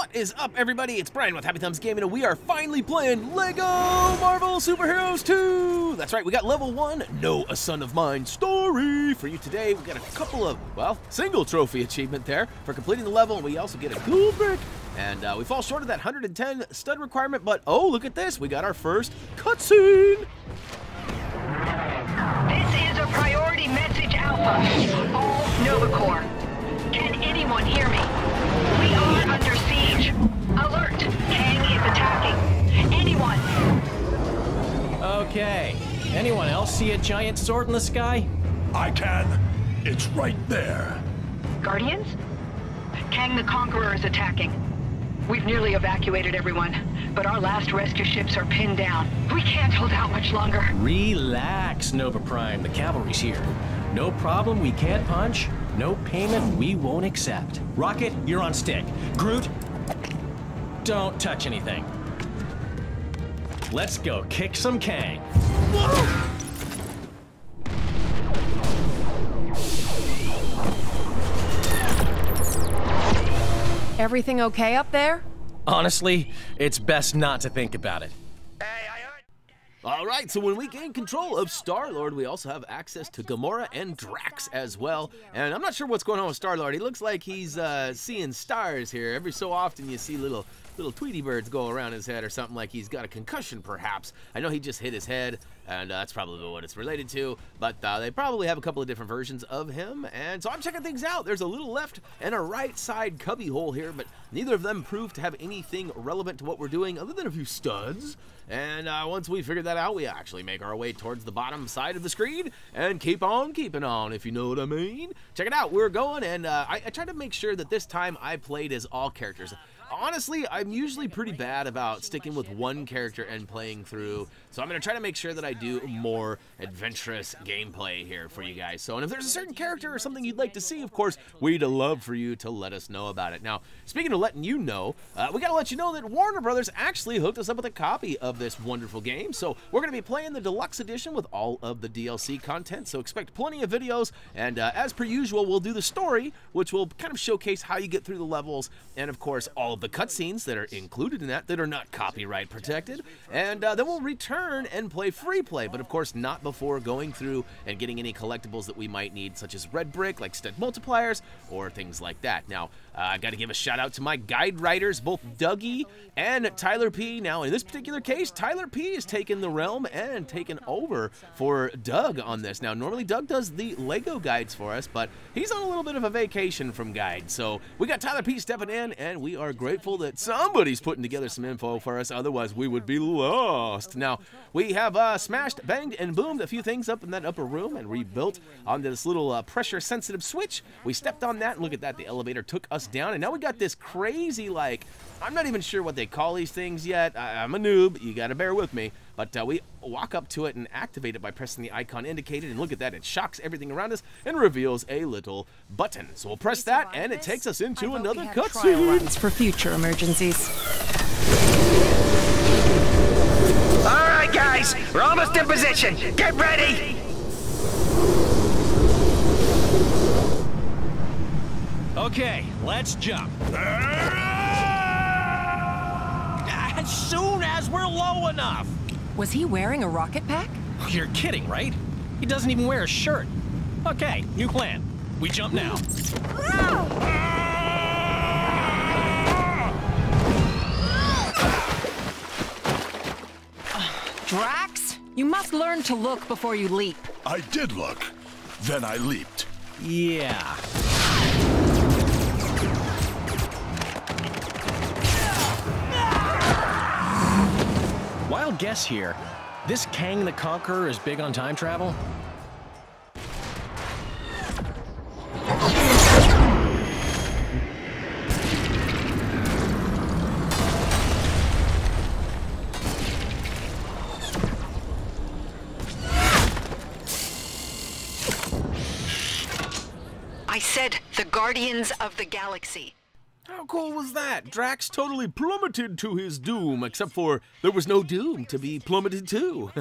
What is up, everybody? It's Brian with Happy Thumbs Gaming, and we are finally playing LEGO Marvel Superheroes 2! That's right, we got level 1, No A Son of Mine story for you today. We got a couple of, well, single trophy achievement there for completing the level, and we also get a gold brick. And we fall short of that 110 stud requirement, but oh, look at this. We got our first cutscene. This is a priority message Alpha. All Nova Corps. Can anyone hear me? We are under siege. Alert! Kang is attacking. Anyone? Okay. Anyone else see a giant sword in the sky? I can. It's right there. Guardians? Kang the Conqueror is attacking. We've nearly evacuated everyone, but our last rescue ships are pinned down. We can't hold out much longer. Relax, Nova Prime. The cavalry's here. No problem we can't punch. No payment we won't accept. Rocket, you're on stick. Groot, don't touch anything. Let's go kick some Kang. Whoa! Everything okay up there? Honestly, it's best not to think about it. Alright, so when we gain control of Star-Lord, we also have access to Gamora and Drax as well. And I'm not sure what's going on with Star-Lord. He looks like he's seeing stars here. Every so often you see little Tweety birds go around his head or something, like he's got a concussion perhaps. I know he just hit his head, and that's probably what it's related to, but they probably have a couple of different versions of him, and so I'm checking things out. There's a little left and a right side cubby hole here, but neither of them prove to have anything relevant to what we're doing other than a few studs. And once we figure that out, we actually make our way towards the bottom side of the screen and keep on keeping on, if you know what I mean. Check it out, we're going, and I tried to make sure that this time I played as all characters. Honestly, I'm usually pretty bad about sticking with one character and playing through, so I'm going to try to make sure that I do more adventurous gameplay here for you guys. So, and if there's a certain character or something you'd like to see, of course, we'd love for you to let us know about it. Now, speaking of letting you know, we got to let you know that Warner Brothers actually hooked us up with a copy of this wonderful game, so we're going to be playing the deluxe edition with all of the DLC content, so expect plenty of videos, and as per usual, we'll do the story, which will kind of showcase how you get through the levels, and of course, all of the cutscenes that are included in that are not copyright protected, and then we'll return and play free play, but of course not before going through and getting any collectibles that we might need, such as red brick, like stud multipliers, or things like that. Now, I got to give a shout out to my guide writers, both Dougie and Tyler P. Now, in this particular case, Tyler P. has taken the realm and taken over for Doug on this. Now, normally Doug does the Lego guides for us, but he's on a little bit of a vacation from guides, so we got Tyler P. stepping in, and we are grateful that somebody's putting together some info for us, otherwise we would be lost. Now, we have smashed, banged, and boomed a few things up in that upper room and rebuilt onto this little pressure-sensitive switch. We stepped on that, and look at that, the elevator took us down, and now we got this crazy, like, I'm not even sure what they call these things yet. I'm a noob, you gotta bear with me, but we walk up to it and activate it by pressing the icon indicated, and look at that, it shocks everything around us and reveals a little button. So we'll press that, and it takes us into another cutscene. For future emergencies. All right, guys, we're almost in position. Get ready. Okay, let's jump. As soon as we're low enough. Was he wearing a rocket pack? You're kidding, right? He doesn't even wear a shirt. Okay, new plan. We jump now. Drax, you must learn to look before you leap. I did look. Then I leaped. Yeah. Wild guess here. This Kang the Conqueror is big on time travel? I said the Guardians of the Galaxy. How cool was that? Drax totally plummeted to his doom, except for there was no doom to be plummeted to.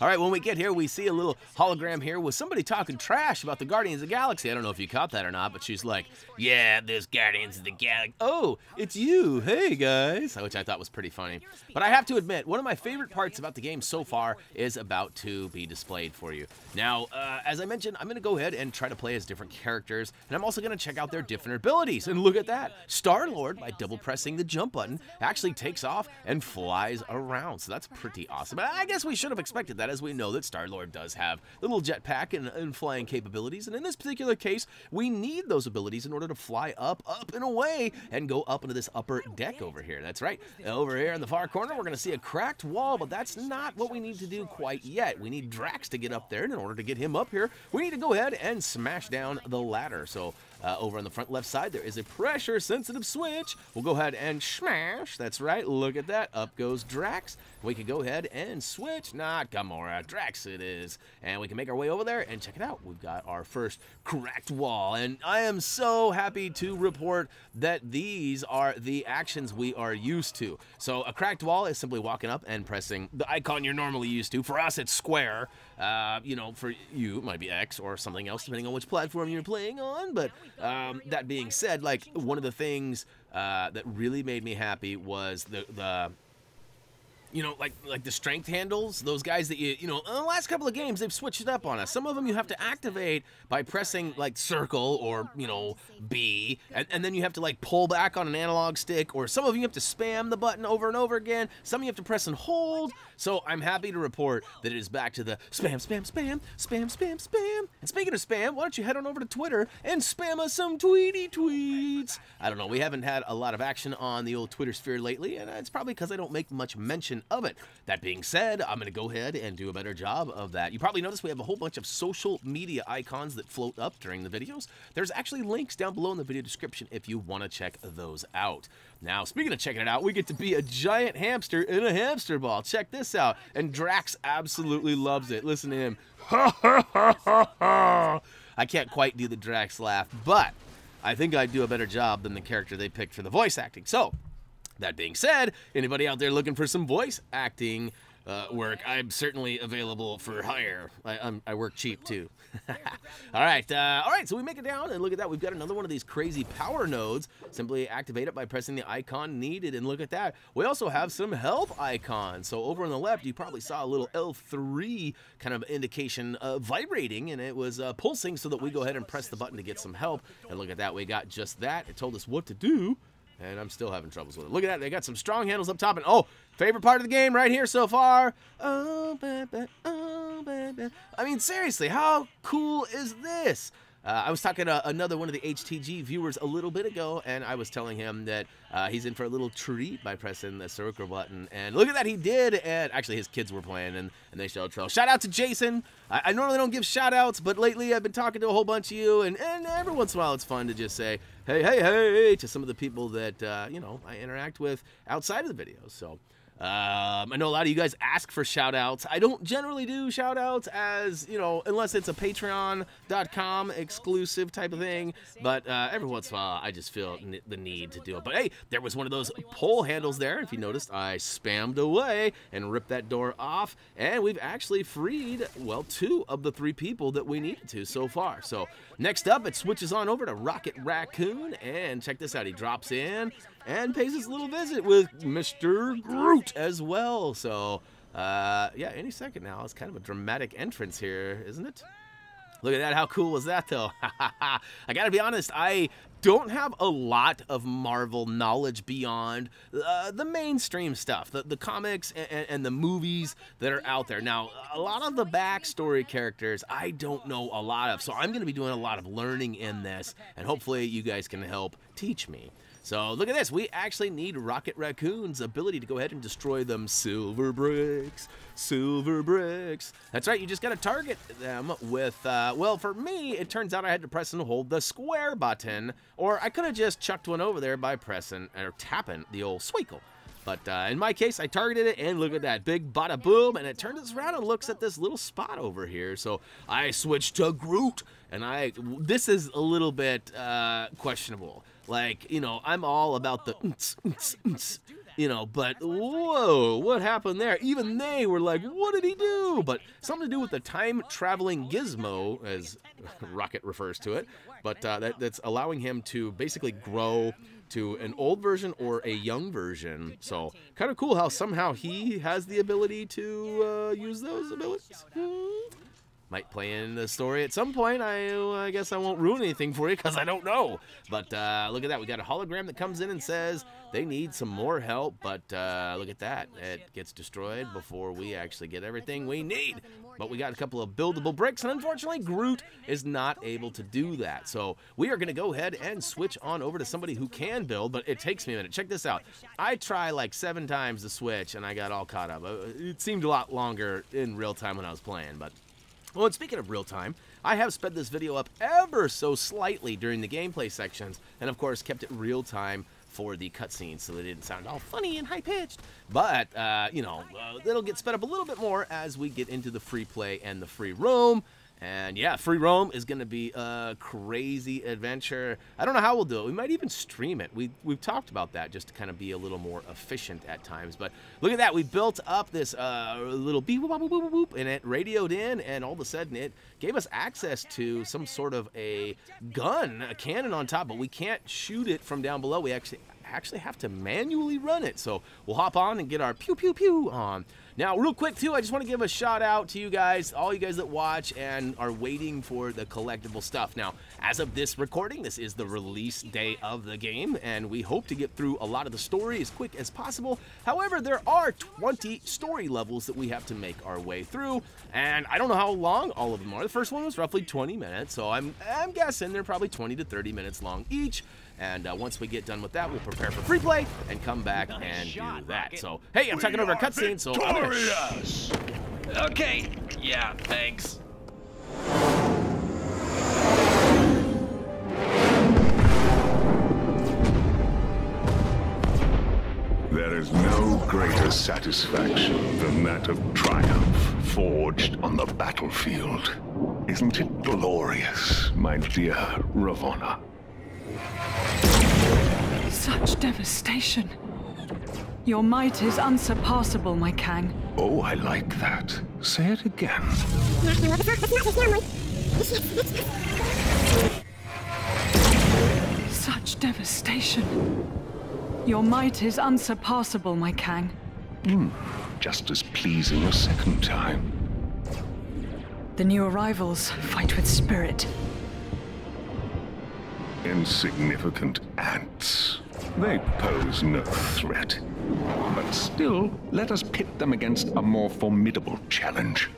All right, when we get here, we see a little hologram here with somebody talking trash about the Guardians of the Galaxy. I don't know if you caught that or not, but she's like, yeah, there's Guardians of the Galaxy. Oh, it's you. Hey, guys. Which I thought was pretty funny. But I have to admit, one of my favorite parts about the game so far is about to be displayed for you. Now, as I mentioned, I'm going to go ahead and try to play as different characters, and I'm also going to check out their different abilities. And look at that. Star-Lord, by double pressing the jump button, actually takes off and flies around. So that's pretty awesome. I guess we should have expected that, as we know that Star-Lord does have a little jetpack and flying capabilities. And in this particular case, we need those abilities in order to fly up and away and go up into this upper deck over here. That's right. Over here in the far corner, we're going to see a cracked wall, but that's not what we need to do quite yet. We need Drax to get up there, and in order to get him up here, we need to go ahead and smash down the ladder. So over on the front left side, there is a pressure-sensitive switch. We'll go ahead and smash. That's right. Look at that. Up goes Drax. We can go ahead and switch. Not Gamora. Drax it is. And we can make our way over there and check it out. We've got our first cracked wall. And I am so happy to report that these are the actions we are used to. So a cracked wall is simply walking up and pressing the icon you're normally used to. For us, it's square. You know, for you, it might be X or something else, depending on which platform you're playing on. But that being said, like, one of the things that really made me happy was the you know, like the strength handles, those guys that you know, in the last couple of games, they've switched it up on us. Some of them you have to activate by pressing like circle or, you know, B, and then you have to like pull back on an analog stick, or some of you have to spam the button over and over again. Some you have to press and hold. So I'm happy to report that it is back to the spam, spam, spam, spam, spam, spam. And speaking of spam, why don't you head on over to Twitter and spam us some tweets. I don't know, we haven't had a lot of action on the old Twitter sphere lately, and it's probably because I don't make much mention of it. That being said, I'm going to go ahead and do a better job of that. You probably noticed we have a whole bunch of social media icons that float up during the videos. There's actually links down below in the video description if you want to check those out. Now, speaking of checking it out, we get to be a giant hamster in a hamster ball. Check this out. And Drax absolutely loves it. Listen to him. I can't quite do the Drax laugh, but I think I'd do a better job than the character they picked for the voice acting. So, that being said, anybody out there looking for some voice acting work, I'm certainly available for hire. I work cheap too. All right, so we make it down, and look at that. We've got another one of these crazy power nodes. Simply activate it by pressing the icon needed, and look at that. We also have some help icons. So over on the left, you probably saw a little L3 kind of indication vibrating, and it was pulsing so that we go ahead and press the button to get some help. And look at that, we got just that. It told us what to do. And I'm still having troubles with it. Look at that. They got some strong handles up top. And, oh, favorite part of the game right here so far. Oh, baby. Oh, baby. I mean, seriously, how cool is this? I was talking to another one of the HTG viewers a little bit ago, and I was telling him that he's in for a little treat by pressing the circle button. And look at that, he did. And actually, his kids were playing, and they showed trail. Shout out to Jason. I normally don't give shout outs, but lately I've been talking to a whole bunch of you, and every once in a while it's fun to just say, hey, hey, hey, to some of the people that, you know, I interact with outside of the videos. So I know a lot of you guys ask for shout outs. I don't generally do shout outs, as, you know, unless it's a patreon.com exclusive type of thing, but every once in a while I just feel the need to do it. But hey, there was one of those pole handles there. If you noticed, I spammed away and ripped that door off, and we've actually freed, well, 2 of the 3 people that we needed to so far. So next up, it switches on over to Rocket Raccoon, and check this out. He drops in and pays his little visit with Mr. Groot as well. So, yeah, any second now. It's kind of a dramatic entrance here, isn't it? Look at that. How cool was that, though? I gotta be honest, I don't have a lot of Marvel knowledge beyond the mainstream stuff, the comics and the movies that are out there. Now, a lot of the backstory characters I don't know a lot of, so I'm going to be doing a lot of learning in this, and hopefully you guys can help teach me. So look at this. We actually need Rocket Raccoon's ability to go ahead and destroy them silver bricks. Silver bricks. That's right. You just got to target them with, well, for me, it turns out I had to press and hold the square button, or I could have just chucked one over there by pressing or tapping the old swinkle. But in my case, I targeted it, and look at that. Big bada boom, and it turns around and looks at this little spot over here. So I switched to Groot, and this is a little bit questionable. Like, I'm all about the but whoa, what happened there? Even they were like, what did he do? But something to do with the time-traveling gizmo, as Rocket refers to it, but that's allowing him to basically grow to an old version or a young version. So kind of cool how somehow he has the ability to use those abilities. Might play in the story at some point. I guess I won't ruin anything for you because I don't know. But look at that. We got a hologram that comes in and says they need some more help. But look at that. It gets destroyed before we actually get everything we need. But we got a couple of buildable bricks. And unfortunately, Groot is not able to do that. So we are going to go ahead and switch on over to somebody who can build. But it takes me a minute. Check this out. I try like 7 times to switch and I got all caught up. It seemed a lot longer in real time when I was playing. But well, and speaking of real time, I have sped this video up ever so slightly during the gameplay sections, and of course kept it real time for the cutscenes so they didn't sound all funny and high-pitched. But, it'll get sped up a little bit more as we get into the free play and the free roam. And yeah, free roam is going to be a crazy adventure. I don't know how we'll do it. We might even stream it. We've talked about that just to kind of be a little more efficient at times. But look at that. We built up this little beep, boop, boop, boop, boop, and it radioed in, and all of a sudden it gave us access to some sort of a gun, a cannon on top, but we can't shoot it from down below. We actually have to manually run it. So we'll hop on and get our pew pew pew on. Now, real quick, too, I just want to give a shout-out to you guys, all you guys that watch and are waiting for the collectible stuff. Now, as of this recording, this is the release day of the game, and we hope to get through a lot of the story as quick as possible. However, there are 20 story levels that we have to make our way through, and I don't know how long all of them are. The first one was roughly 20 minutes, so I'm guessing they're probably 20 to 30 minutes long each. And once we get done with that, we'll prepare for free play and come back and do that. So, hey, I'm talking over a cutscene, so I'm gonna Okay, yeah, thanks. There is no greater satisfaction than that of triumph forged on the battlefield. Isn't it glorious, my dear Ravonna? Such devastation. Your might is unsurpassable, my Kang. Oh, I like that. Say it again. Such devastation. Your might is unsurpassable, my Kang. Just as pleasing a second time. The new arrivals fight with spirit. Insignificant ants. They pose no threat. But still, let us pit them against a more formidable challenge.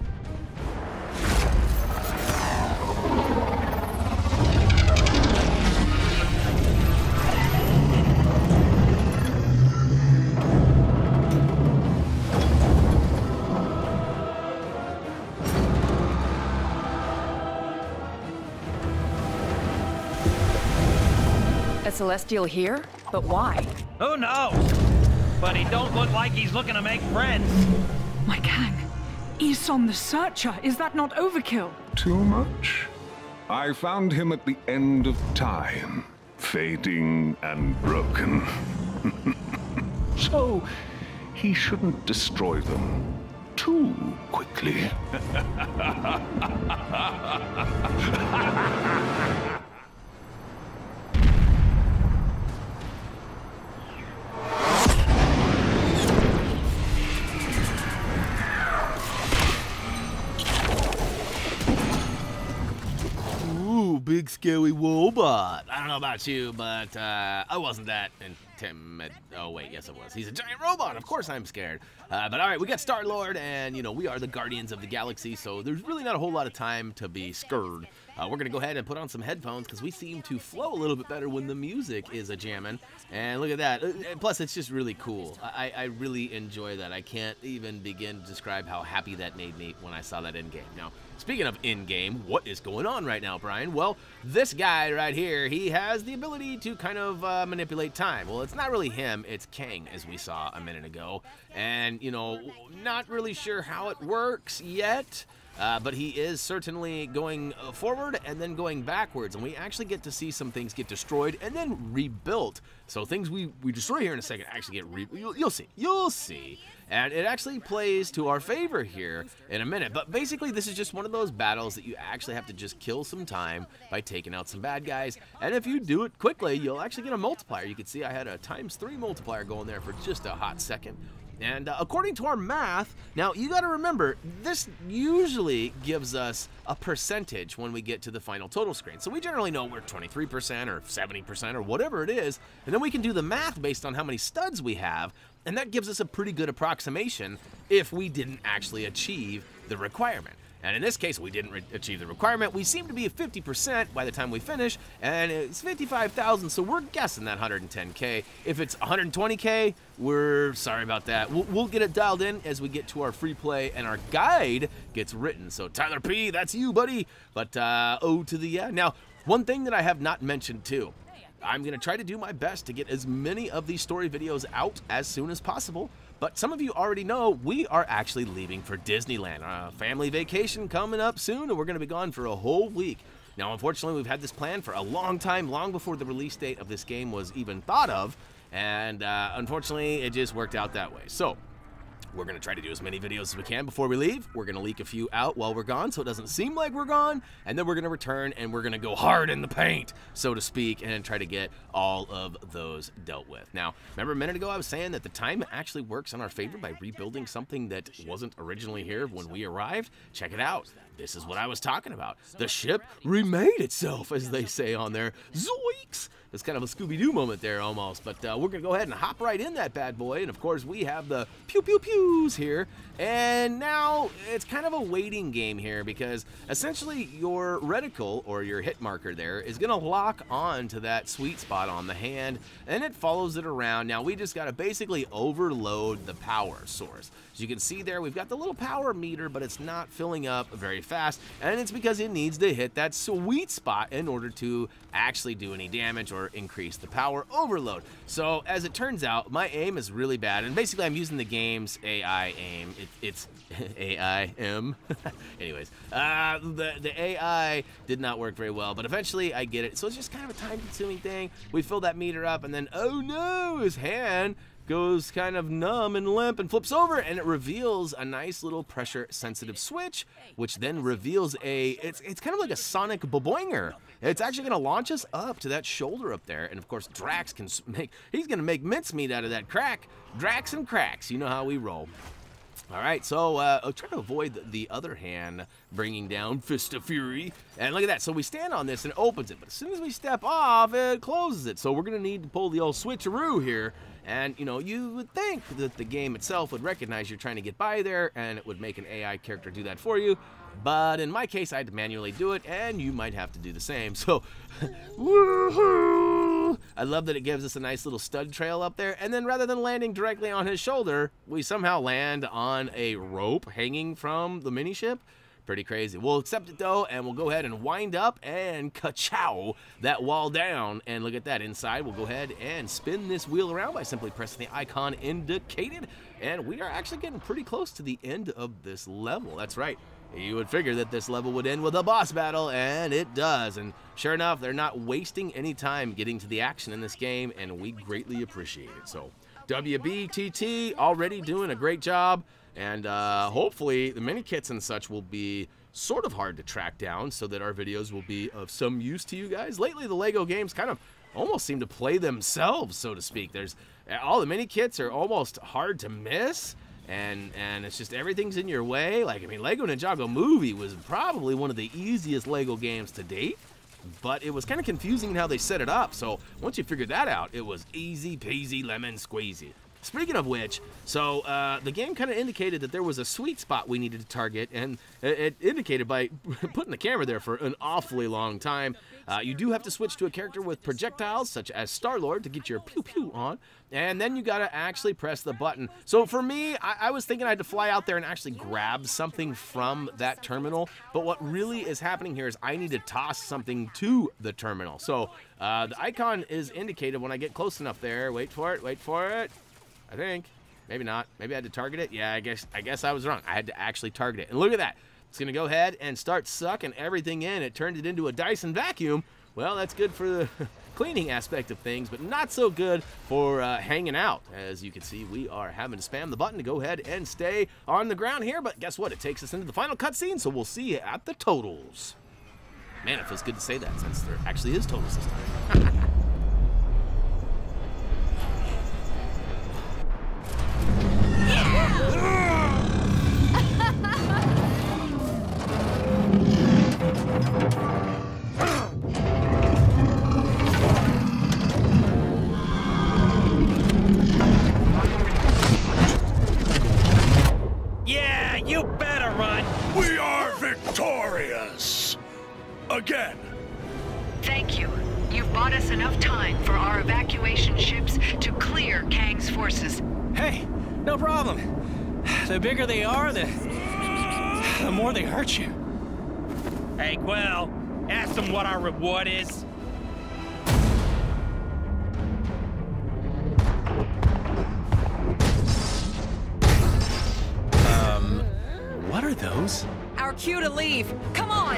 A Celestial here? But why? Who knows? But he don't look like he's looking to make friends. My Kang, Eson the Searcher, is that not overkill? Too much? I found him at the end of time, fading and broken. So, he shouldn't destroy them too quickly. Big scary robot. I don't know about you, but I wasn't that timid. Oh wait, yes it was. He's a giant robot. Of course I'm scared. But all right, we got Star-Lord, and we are the Guardians of the Galaxy, so there's really not a whole lot of time to be scared. We're gonna go ahead and put on some headphones because we seem to flow a little bit better when the music is a jamming. And look at that. Plus, it's just really cool. I really enjoy that. I can't even begin to describe how happy that made me when I saw that in game. Now, speaking of in-game, what is going on right now, Brian? Well, this guy right here, he has the ability to kind of manipulate time. Well, it's not really him, it's Kang, as we saw a minute ago. And, not really sure how it works yet. but he is certainly going forward and then going backwards, and we actually get to see some things get destroyed and then rebuilt. So things we destroy here in a second actually get you'll see. And it actually plays to our favor here in a minute. But basically, this is just one of those battles that you actually have to just kill some time by taking out some bad guys. And if you do it quickly, you'll actually get a multiplier. You can see I had a ×3 multiplier going there for just a hot second. And according to our math, now you got to remember, this usually gives us a percentage when we get to the final total screen. So we generally know we're 23% or 70% or whatever it is, and then we can do the math based on how many studs we have, and that gives us a pretty good approximation if we didn't actually achieve the requirement. And in this case, we didn't achieve the requirement. We seem to be at 50% by the time we finish, and it's 55,000, so we're guessing that 110K. If it's 120K, we're sorry about that. We'll get it dialed in as we get to our free play and our guide gets written. So Tyler P, that's you, buddy. But O to the yeah. Now, one thing that I have not mentioned too, I'm going to try to do my best to get as many of these story videos out as soon as possible. But some of you already know we are actually leaving for Disneyland. A family vacation coming up soon, and we're going to be gone for a whole week. Now, unfortunately, we've had this plan for a long time, long before the release date of this game was even thought of. And unfortunately, it just worked out that way. So we're going to try to do as many videos as we can before we leave. We're going to leak a few out while we're gone so it doesn't seem like we're gone. And then we're going to return and we're going to go hard in the paint, so to speak, and try to get all of those dealt with. Now, remember a minute ago I was saying that the time actually works in our favor by rebuilding something that wasn't originally here when we arrived? Check it out. This is what I was talking about. The ship remade itself, as they say on there. Zoinks! It's kind of a Scooby-Doo moment there almost, but we're going to go ahead and hop right in that bad boy, and of course we have the pew-pew-pews here, and now it's kind of a waiting game here because essentially your reticle, or your hit marker there, is going to lock on to that sweet spot on the hand, and it follows it around. Now we just got to basically overload the power source. As you can see there, we've got the little power meter, but it's not filling up very fast, and it's because it needs to hit that sweet spot in order to actually do any damage or increase the power overload. So as it turns out, my aim is really bad, and basically I'm using the game's AI aim. It's AIM. Anyways, the AI did not work very well, but eventually I get it. So it's just kind of a time-consuming thing. We fill that meter up, and then, oh no, his hand goes kind of numb and limp and flips over, and it reveals a nice little pressure sensitive switch, which then reveals it's kind of like a sonic boboinger. It's actually going to launch us up to that shoulder up there, and of course Drax he's going to make mincemeat out of that crack. Drax and cracks, you know how we roll. All right, so I'll try to avoid the other hand bringing down Fist of Fury. And look at that. So we stand on this and it opens it. But as soon as we step off, it closes it. So we're going to need to pull the old switcheroo here. And, you know, you would think that the game itself would recognize you're trying to get by there and it would make an AI character do that for you. But in my case, I had to manually do it, and you might have to do the same. So, woohoo! I love that it gives us a nice little stud trail up there, and then rather than landing directly on his shoulder, we somehow land on a rope hanging from the mini-ship. Pretty crazy. We'll accept it, though, and we'll go ahead and wind up and ka-chow that wall down. And look at that. Inside, we'll go ahead and spin this wheel around by simply pressing the icon indicated. And we are actually getting pretty close to the end of this level. That's right. You would figure that this level would end with a boss battle, and it does. And sure enough, they're not wasting any time getting to the action in this game, and we greatly appreciate it. So, WBTT already doing a great job, and hopefully the mini kits and such will be sort of hard to track down so that our videos will be of some use to you guys. Lately, the LEGO games kind of almost seem to play themselves, so to speak. All the mini kits are almost hard to miss. And it's just everything's in your way. Like, I mean, Lego Ninjago Movie was probably one of the easiest Lego games to date, but it was kind of confusing in how they set it up. So once you figured that out, it was easy peasy lemon squeezy. Speaking of which, so the game kind of indicated that there was a sweet spot we needed to target, and it indicated by putting the camera there for an awfully long time. You do have to switch to a character with projectiles, such as Star-Lord, to get your pew-pew on, and then you got to actually press the button. So for me, I was thinking I had to fly out there and actually grab something from that terminal, but what really is happening here is I need to toss something to the terminal. So the icon is indicated when I get close enough there. Wait for it. I think. Maybe not. Maybe I had to target it. Yeah, I guess I was wrong. I had to actually target it. And look at that. It's going to go ahead and start sucking everything in. It turned it into a Dyson vacuum. Well, that's good for the cleaning aspect of things, but not so good for hanging out. As you can see, we are having to spam the button to go ahead and stay on the ground here, but guess what? It takes us into the final cutscene, so we'll see you at the totals. Man, it feels good to say that since there actually is totals this time. Yeah, you better run. We are victorious! Again! Thank you. You've bought us enough time for our evacuation ships to clear Kang's forces. Hey, no problem. The bigger they are, the more they hurt you. Hey, Quill, ask them what our reward is. What are those? Our cue to leave. Come on!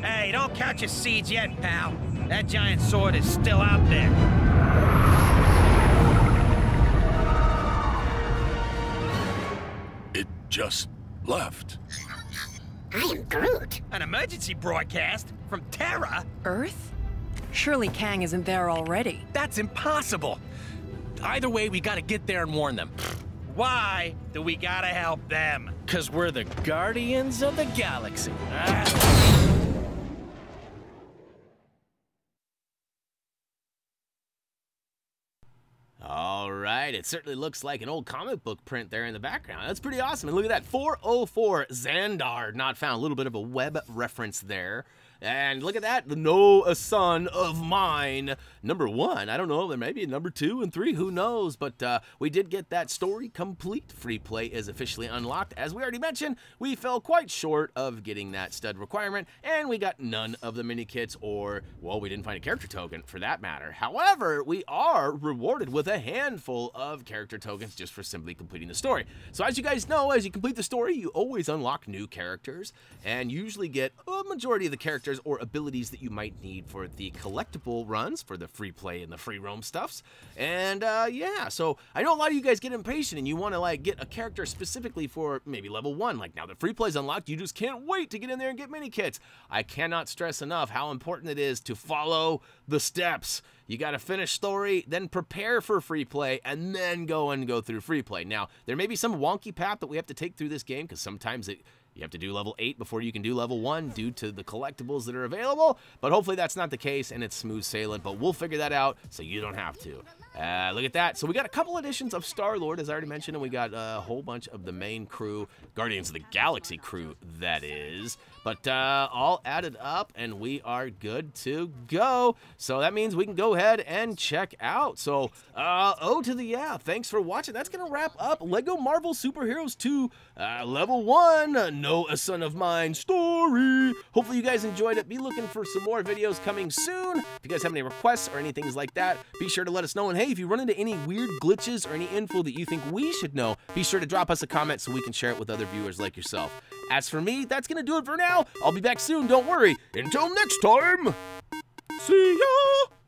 Hey, don't count your seeds yet, pal. That giant sword is still out there. It just left. I am Groot. An emergency broadcast from Terra? Earth? Surely Kang isn't there already. That's impossible. Either way, we gotta get there and warn them. Why do we gotta help them? 'Cause we're the Guardians of the Galaxy. All right, it certainly looks like an old comic book print there in the background. That's pretty awesome. And look at that, 404 Xandar, not found. A little bit of a web reference there. And look at that, the No Son of Mine, #1. I don't know, there may be a #2 and 3, who knows? But we did get that story complete. Free play is officially unlocked. As we already mentioned, we fell quite short of getting that stud requirement, and we got none of the mini kits, or, well, we didn't find a character token for that matter. However, we are rewarded with a handful of character tokens just for simply completing the story. So as you guys know, as you complete the story, you always unlock new characters, and usually get a majority of the characters or abilities that you might need for the collectible runs, for the free play and the free roam stuffs. And yeah, so I know a lot of you guys get impatient and you want to like get a character specifically for maybe level 1. Like now the free play is unlocked, you just can't wait to get in there and get mini kits. I cannot stress enough how important it is to follow the steps. You got to finish story, then prepare for free play, and then go through free play. Now, there may be some wonky path that we have to take through this game, because sometimes you have to do level 8 before you can do level 1 due to the collectibles that are available, but hopefully that's not the case and it's smooth sailing, but we'll figure that out so you don't have to. Look at that. So we got a couple editions of Star-Lord, as I already mentioned, and we got a whole bunch of the main crew, Guardians of the Galaxy crew, that is. But all added up, and we are good to go. So that means we can go ahead and check out. So, O to the yeah, thanks for watching. That's going to wrap up LEGO Marvel Superheroes 2 Level 1, No Son of Mine story. Hopefully you guys enjoyed it. Be looking for some more videos coming soon. If you guys have any requests or anything like that, be sure to let us know. And hey, if you run into any weird glitches or any info that you think we should know, be sure to drop us a comment so we can share it with other viewers like yourself. As for me, that's going to do it for now. I'll be back soon, don't worry. Until next time, see ya!